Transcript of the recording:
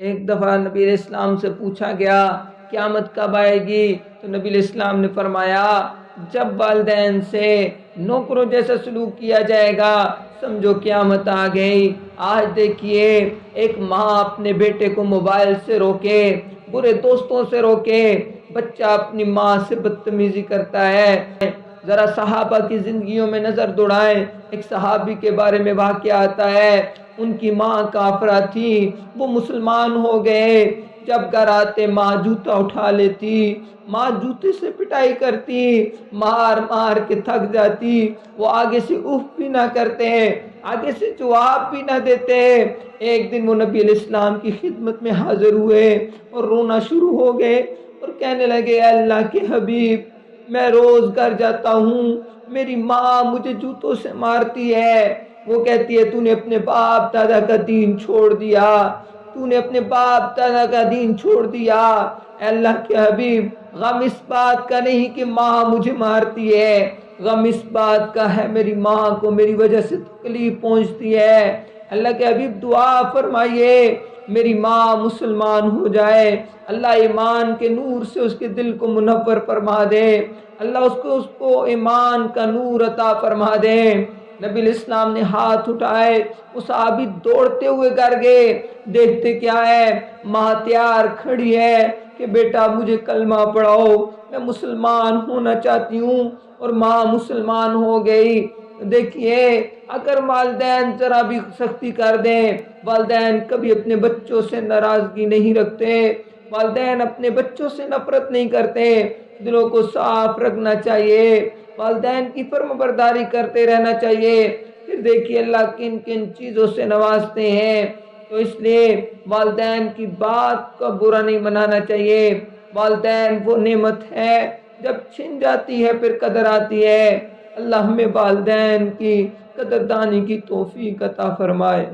ایک دفعہ نبی علیہ السلام سے پوچھا گیا قیامت کب آئے گی، تو نبی علیہ السلام نے فرمایا جب والدین سے نوکروں جیسا سلوک کیا جائے گا سمجھو قیامت آ گئی۔ آج دیکھیے ایک ماں اپنے بیٹے کو موبائل سے روکے، برے دوستوں سے روکے، بچہ اپنی ماں سے بدتمیزی کرتا ہے۔ ذرا صحابہ کی زندگیوں میں نظر دوڑائیں، ایک صحابی کے بارے میں واقعہ آتا ہے، ان کی ماں کافرہ تھی، وہ مسلمان ہو گئے، جب گھر آتے ماں جوتا اٹھا لیتی، ماں جوتے سے پٹائی کرتی، مار مار کے تھک جاتی، وہ آگے سے اف بھی نہ کرتے، آگے سے جواب بھی نہ دیتے۔ ایک دن وہ نبی علیہ السلام کی خدمت میں حاضر ہوئے اور رونا شروع ہو گئے اور کہنے لگے اے اللہ کے حبیب، میں روز گھر جاتا ہوں، میری ماں مجھے جوتوں سے مارتی ہے، وہ کہتی ہے تو نے اپنے باپ دادا کا دین چھوڑ دیا، تو نے اپنے باپ دادا کا دین چھوڑ دیا۔ اے اللہ کے حبیب، غم اس بات کا نہیں کہ ماں مجھے مارتی ہے، غم اس بات کا ہے میری ماں کو میری وجہ سے تکلیف پہنچتی ہے۔ اللہ کے حبیب دعا فرمائیے میری ماں مسلمان ہو جائے، اللہ ایمان کے نور سے اس کے دل کو منور فرما دے، اللہ اس کو ایمان کا نور عطا فرما دے۔ نبی علیہ السلام نے ہاتھ اٹھائے، وہ صحابی دوڑتے ہوئے گھر گئے، دیکھتے کیا ہے، ماں تیار کھڑی ہے کہ بیٹا مجھے کلمہ پڑھاؤ، میں مسلمان ہونا چاہتی ہوں، اور ماں مسلمان ہو گئی۔ دیکھیے اگر والدین ذرا بھی سختی کر دیں، والدین کبھی اپنے بچوں سے ناراضگی نہیں رکھتے، والدین اپنے بچوں سے نفرت نہیں کرتے، دلوں کو صاف رکھنا چاہیے، والدین کی فرما برداری کرتے رہنا چاہیے۔ پھر دیکھیے اللہ کن کن چیزوں سے نوازتے ہیں، تو اس لیے والدین کی بات کا برا نہیں منانا چاہیے۔ والدین وہ نعمت ہے جب چھن جاتی ہے پھر قدر آتی ہے۔ اللہ ہمیں والدین کی قدردانی کی توفیق عطا فرمائے۔